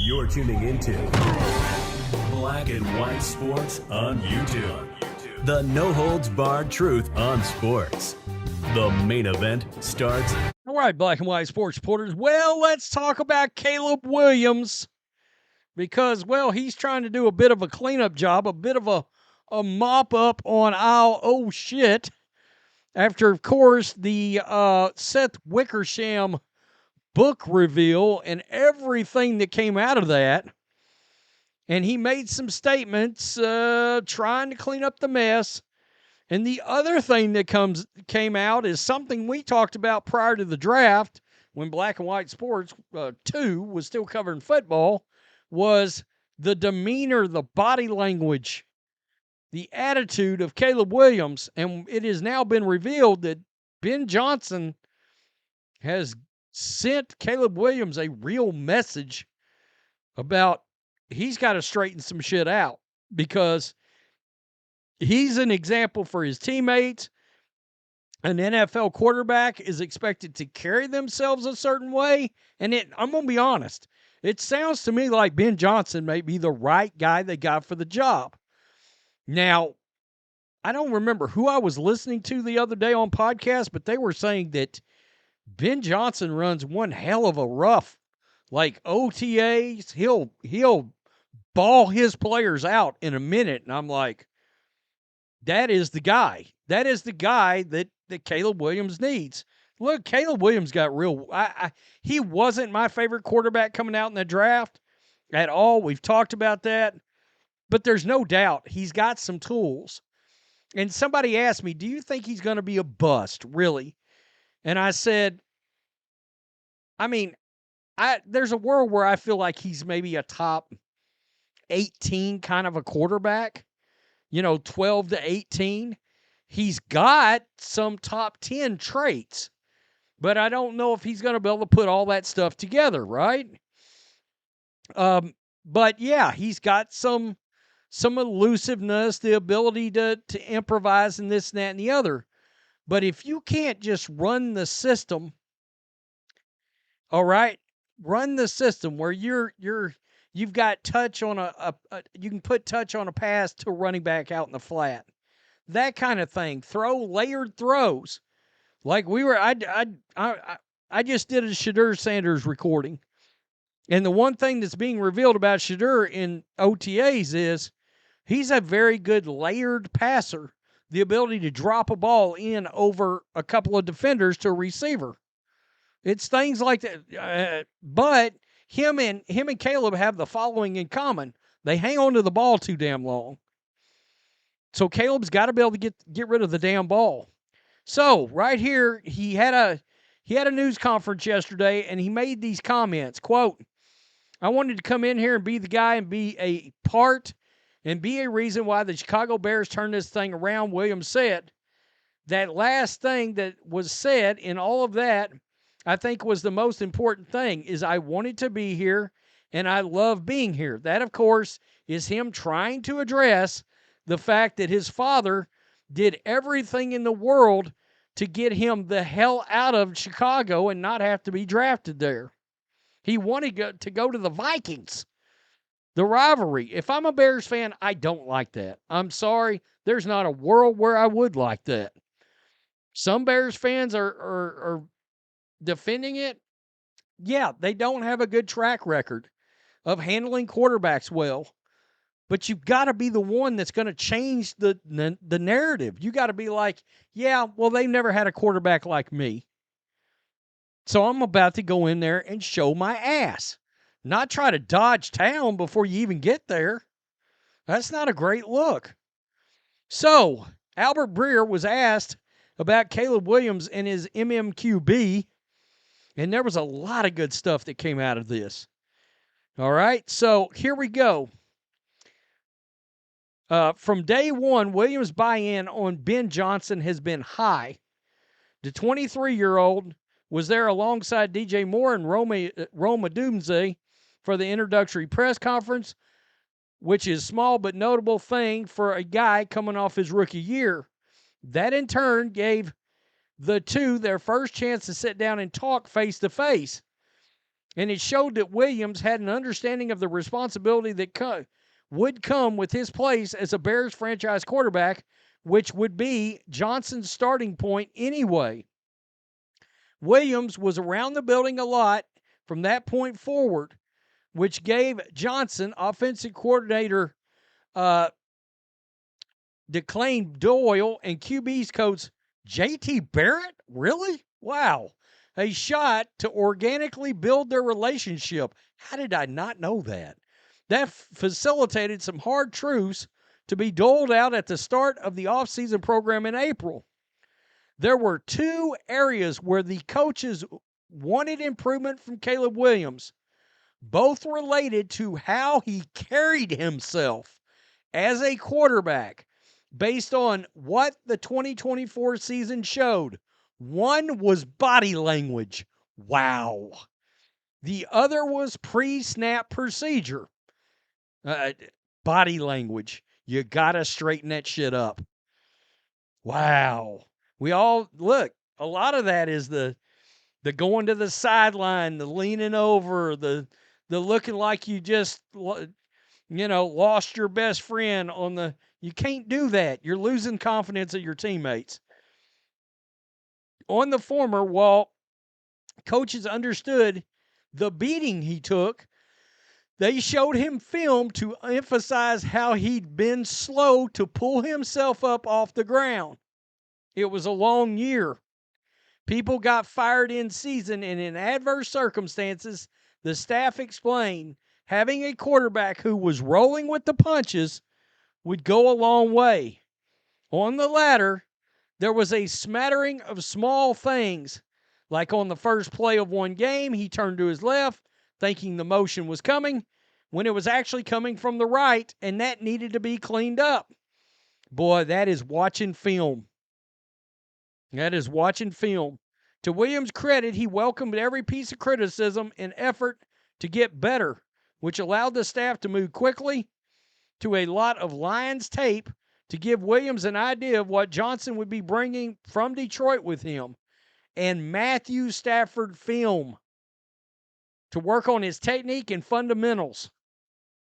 You're tuning into Black and White Sports on YouTube. The no-holds-barred truth on sports. The main event starts. All right, Black and White Sports supporters. Well, let's talk about Caleb Williams because, well, he's trying to do a bit of a cleanup job, a bit of a mop-up on oh shit, after, of course, the Seth Wickersham book reveal and everything that came out of that. And he made some statements trying to clean up the mess. And the other thing that came out is something we talked about prior to the draft when Black and White Sports 2 was still covering football, was the demeanor, the body language, the attitude of Caleb Williams. And it has now been revealed that Ben Johnson has sent Caleb Williams a real message about he's got to straighten some shit out because he's an example for his teammates. An NFL quarterback is expected to carry themselves a certain way. And I'm going to be honest, it sounds to me like Ben Johnson may be the right guy they got for the job. Now, I don't remember who I was listening to the other day on podcast, but they were saying that Ben Johnson runs one hell of a rough, like OTAs. He'll ball his players out in a minute. And I'm like, that is the guy. That is the guy that Caleb Williams needs. Look, Caleb Williams got real. He wasn't my favorite quarterback coming out in the draft at all. We've talked about that. But there's no doubt he's got some tools. And somebody asked me, do you think he's going to be a bust, really? And I said, I mean, there's a world where I feel like he's maybe a top 18 kind of a quarterback, 12 to 18. He's got some top 10 traits, but I don't know if he's going to be able to put all that stuff together, right? But yeah, he's got some elusiveness, the ability to improvise and this and that and the other. But if you can't just run the system, all right, run the system where you've got touch on you can put touch on a pass to a running back out in the flat, that kind of thing. Throw layered throws, like I just did a Shadur Sanders recording, and the one thing that's being revealed about Shadur in OTAs is he's a very good layered passer. The ability to drop a ball in over a couple of defenders to a receiver. It's things like that. But him and Caleb have the following in common. They hang on to the ball too damn long. So Caleb's got to be able to get rid of the damn ball. So right here, he had a news conference yesterday, and he made these comments. Quote, I wanted to come in here and be the guy and be a part and be a reason why the Chicago Bears turned this thing around. Williams said that last thing that was said in all of that, I think was the most important thing, is I wanted to be here and I love being here. That, of course, is him trying to address the fact that his father did everything in the world to get him the hell out of Chicago and not have to be drafted there. He wanted to go to the Vikings. The rivalry. If I'm a Bears fan, I don't like that. I'm sorry. There's not a world where I would like that. Some Bears fans are defending it. Yeah, they don't have a good track record of handling quarterbacks well. But you've got to be the one that's going to change the narrative. You got to be like, yeah, well, they've never had a quarterback like me. So I'm about to go in there and show my ass. Not try to dodge town before you even get there. That's not a great look. So, Albert Breer was asked about Caleb Williams and his MMQB, and there was a lot of good stuff that came out of this. All right, so here we go. From day one, Williams' buy-in on Ben Johnson has been high. The 23-year-old was there alongside DJ Moore and Roma Odunze for the introductory press conference, which is small but notable thing for a guy coming off his rookie year. That in turn gave the two their first chance to sit down and talk face-to-face. And it showed that Williams had an understanding of the responsibility that would come with his place as a Bears franchise quarterback, which would be Johnson's starting point anyway. Williams was around the building a lot from that point forward, which gave Johnson, offensive coordinator DeClain Doyle, and QB's coach J.T. Barrett, really? Wow. A shot to organically build their relationship. How did I not know that? That facilitated some hard truths to be doled out at the start of the offseason program in April. There were two areas where the coaches wanted improvement from Caleb Williams, both related to how he carried himself as a quarterback based on what the 2024 season showed. One was body language. Wow. The other was pre-snap procedure. Body language. You got to straighten that shit up. Wow. We all, look, a lot of that is the going to the sideline, the leaning over, the looking like you just, lost your best friend on the, you can't do that. You're losing confidence of your teammates. On the former, while coaches understood the beating he took, they showed him film to emphasize how he'd been slow to pull himself up off the ground. It was a long year. People got fired in season, and in adverse circumstances, the staff explained having a quarterback who was rolling with the punches would go a long way. On the latter, there was a smattering of small things, like on the first play of one game, he turned to his left, thinking the motion was coming, when it was actually coming from the right, and that needed to be cleaned up. Boy, that is watching film. That is watching film. To Williams' credit, he welcomed every piece of criticism in effort to get better, which allowed the staff to move quickly to a lot of Lions tape to give Williams an idea of what Johnson would be bringing from Detroit with him, and Matthew Stafford film to work on his technique and fundamentals.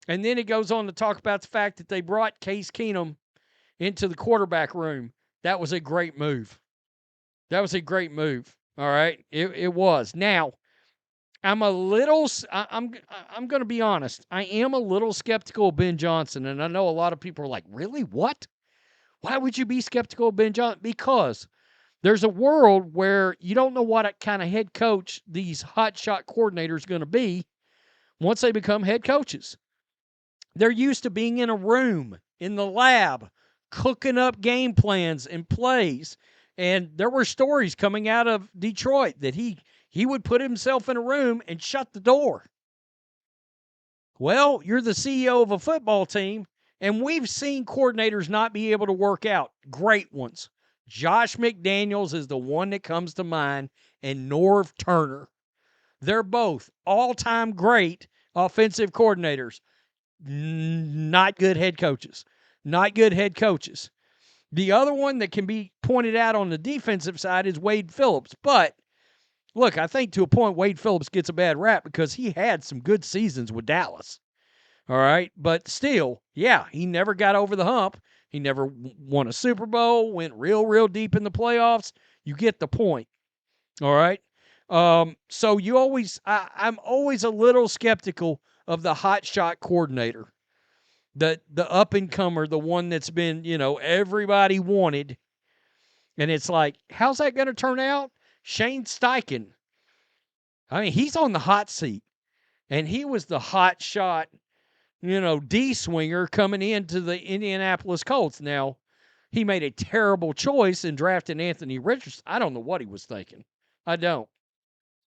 And then it goes on to talk about the fact that they brought Case Keenum into the quarterback room. That was a great move. That was a great move. All right, it was. Now, I'm going to be honest. I am a little skeptical of Ben Johnson, and I know a lot of people are like, really? What? Why would you be skeptical of Ben Johnson? Because there's a world where you don't know what kind of head coach these hotshot coordinators are going to be once they become head coaches. They're used to being in a room, in the lab, cooking up game plans and plays. And there were stories coming out of Detroit that he would put himself in a room and shut the door. Well, you're the CEO of a football team, and we've seen coordinators not be able to work out. Great ones. Josh McDaniels is the one that comes to mind, and Norv Turner. They're both all-time great offensive coordinators. Not good head coaches. Not good head coaches. The other one that can be pointed out on the defensive side is Wade Phillips. But, look, I think to a point Wade Phillips gets a bad rap because he had some good seasons with Dallas. All right? But still, yeah, he never got over the hump. He never won a Super Bowl, went real deep in the playoffs. You get the point. All right? So I'm always a little skeptical of the hotshot coordinator. The up-and-comer, the one that's been, everybody wanted. And it's like, how's that going to turn out? Shane Steichen. I mean, he's on the hot seat. And he was the hot shot, D-swinger coming into the Indianapolis Colts. Now, he made a terrible choice in drafting Anthony Richardson. I don't know what he was thinking. I don't.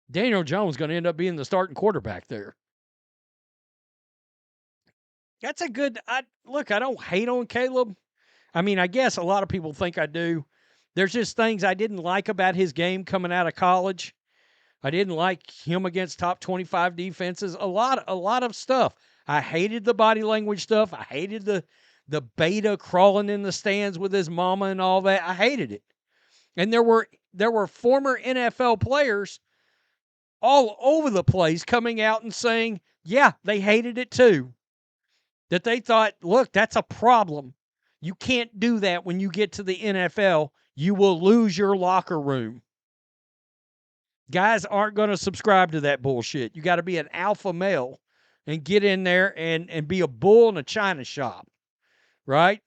Daniel Jones is going to end up being the starting quarterback there. That's a good look. I don't hate on Caleb. I mean, I guess a lot of people think I do. There's just things I didn't like about his game coming out of college. I didn't like him against top 25 defenses. A lot of stuff. I hated the body language stuff. I hated the beta crawling in the stands with his mama and all that. I hated it. And there were former NFL players all over the place coming out and saying, yeah, they hated it too. That they thought, look, that's a problem. You can't do that when you get to the NFL. You will lose your locker room. Guys aren't going to subscribe to that bullshit. You got to be an alpha male and get in there and be a bull in a china shop, right?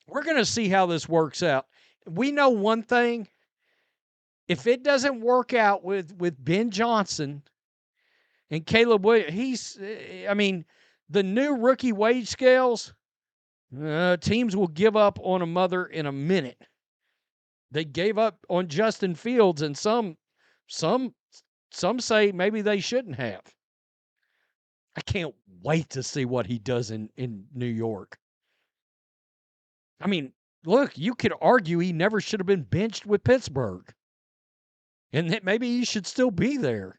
We're going to see how this works out. We know one thing. If it doesn't work out with Ben Johnson and Caleb Williams, the new rookie wage scales, teams will give up on a mother in a minute. They gave up on Justin Fields, and some say maybe they shouldn't have. I can't wait to see what he does in New York. I mean, look, you could argue he never should have been benched with Pittsburgh. And that maybe he should still be there.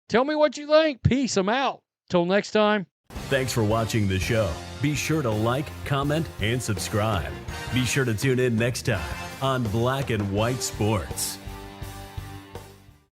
Tell me what you think. Peace. I'm out. Till next time. Thanks for watching the show. Be sure to like, comment, and subscribe. Be sure to tune in next time on Black and White Sports.